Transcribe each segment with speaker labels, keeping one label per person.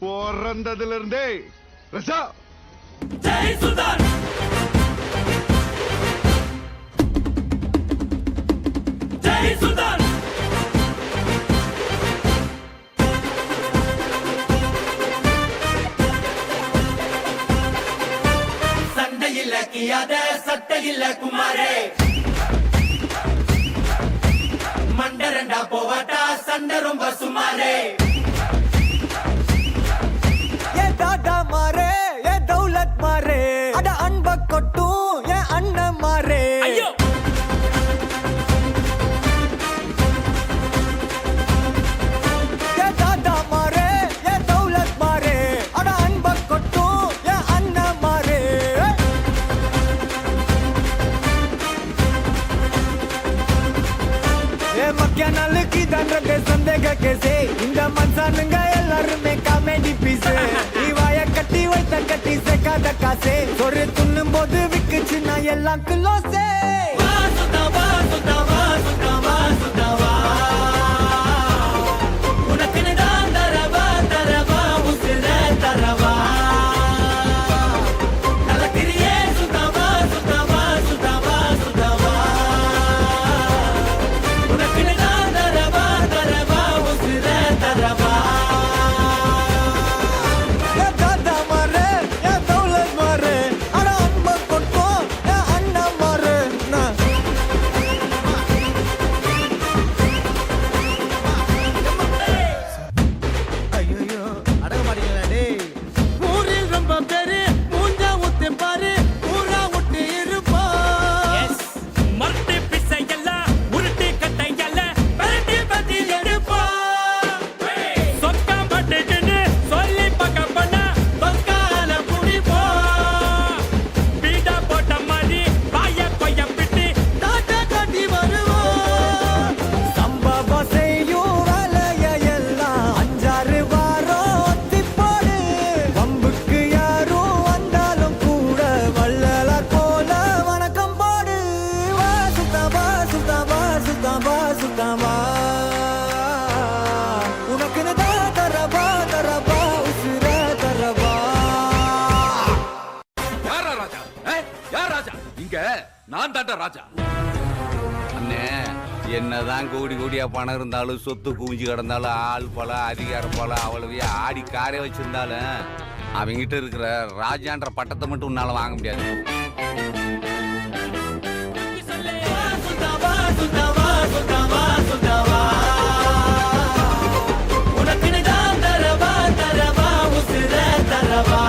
Speaker 1: பிறந்ததுல இருந்தே ரசா
Speaker 2: ஜெய் சுல்தான் ஜெய் சுல்தான் சண்டையில் கியாத சட்டையில் குமாரே மண்டரண்டா போவாட்டா சண்டை ரொம்ப சுமாரே
Speaker 3: ஏ தாதா மாரே ஏ தௌலத் மாரே அட அன்ப கொட்டும் ஏ அண்ணன் மாரே
Speaker 2: ஐயோ
Speaker 3: ஏ தாதா மாரே ஏ தௌலத் மாரே அட அன்ப கொட்டும் ஏ அண்ணன் மாரே ஏ மக்கிய நாளுக்கு தண்டனை சந்தேக கேசே இந்த மனுஷனுங்க எல்லாருமே காமெடி பீஸ் நீ வாய கட்டி வைத்த கட்டி சேர்க்காத காசே ஒரு துண்ணும் போது விக்குச்சுன்னா எல்லாம் கிலோசே
Speaker 2: வா சுத்தா வா சுத்தா வா சுத்தா வா சுத்தா வா உனக்குன்னு தான் தரவா உசிர தரவா கலக்கிறியே சுத்தா வா சுத்தா வா சுத்தா வா சுத்தா வா உனக்குன்னு தான் தரவா உசிர தரவா
Speaker 3: ஏ தாதா மாரே ஏ தௌலத் மாரே அட அன்ப கொட்டும் ஏ அண்ணன் மாரே நான் ஐயோ அடங்க மாட்டீங்களா டேய் ஊரில் ரொம்ப பேரு மூஞ்சா ஊத்தி பாரு ஊரா ஒட்டி இருப்பா
Speaker 2: மர்த்தி பிசையல்ல உருட்டி கட்டையல்ல பரட்டி பத்தி எடுப்பா சொக்கா பட்டுன்னு சொல்லி பக்க பண்ண தொக்கால புடிப்பா பீடா போட்ட மாதிரி வாய கொய்ய பிட்டி
Speaker 3: தாத்தா காட்டி வருவோம் சம்பவம் செய்யும் வேலைய எல்லாம் அஞ்சாறு வாரம் ஒத்தி போடு வம்புக்கு யாரும் வந்தாலும் கூட வள்ளலார் போல வணக்கம் போடு வா சுத்தவா சுத்தவா சுத்தவா சுத்தவா உனக்குன்னு தான் தரவா தரவா உசுர தரவா
Speaker 4: யாரா ராஜா யார் ராஜா இங்க நான் தாண்டா ராஜா
Speaker 5: அண்ணே என்னதான் கோடி கோடியா பணம் இருந்தாலும் சொத்து குவிஞ்சு கிடந்தாலும் ஆள் பலம் அதிகாரம் பலம் அவ்வளவு ஆடி காரே வச்சிருந்தாலும் அவங்கிட்ட இருக்கிற ராஜான்ற பட்டத்தை மட்டும் உன்னால வாங்க முடியாது
Speaker 2: சுத்தவா சுத்தவா சுத்தவா சுத்தவா உனக்குன்னு தான் தரவா உசிர தரவா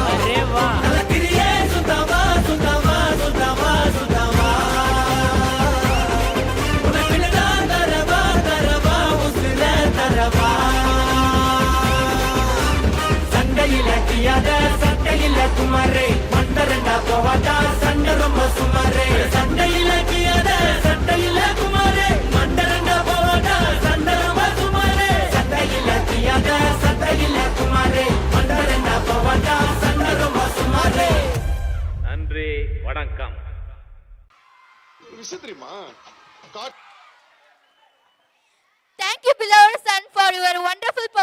Speaker 2: அரே வா கலக்கிறியே சுத்தவா சுத்தவா சுத்தவா சுத்தவா உனக்குன்னு தான் தரவா உசிர தரவா சண்டையில கியாத சட்டையில குமாரே மண்டரண்டா போவாட்டா சண்டை ரொம்ப சுமாரே சண்டையில கியாத சட்டையில குமாரே மண்டரண்டா போவாட்டா சண்டை ரொம்ப சுமாரே சண்டையில கியாத சட்டையில குமாரே மண்டரண்டா போவாட்டா சண்டை ரொம்ப சுமாரே
Speaker 6: நன்றி வணக்கம்.
Speaker 1: விஷயம் தெரியுமா
Speaker 7: Thank you, beloved son, for your wonderful performance.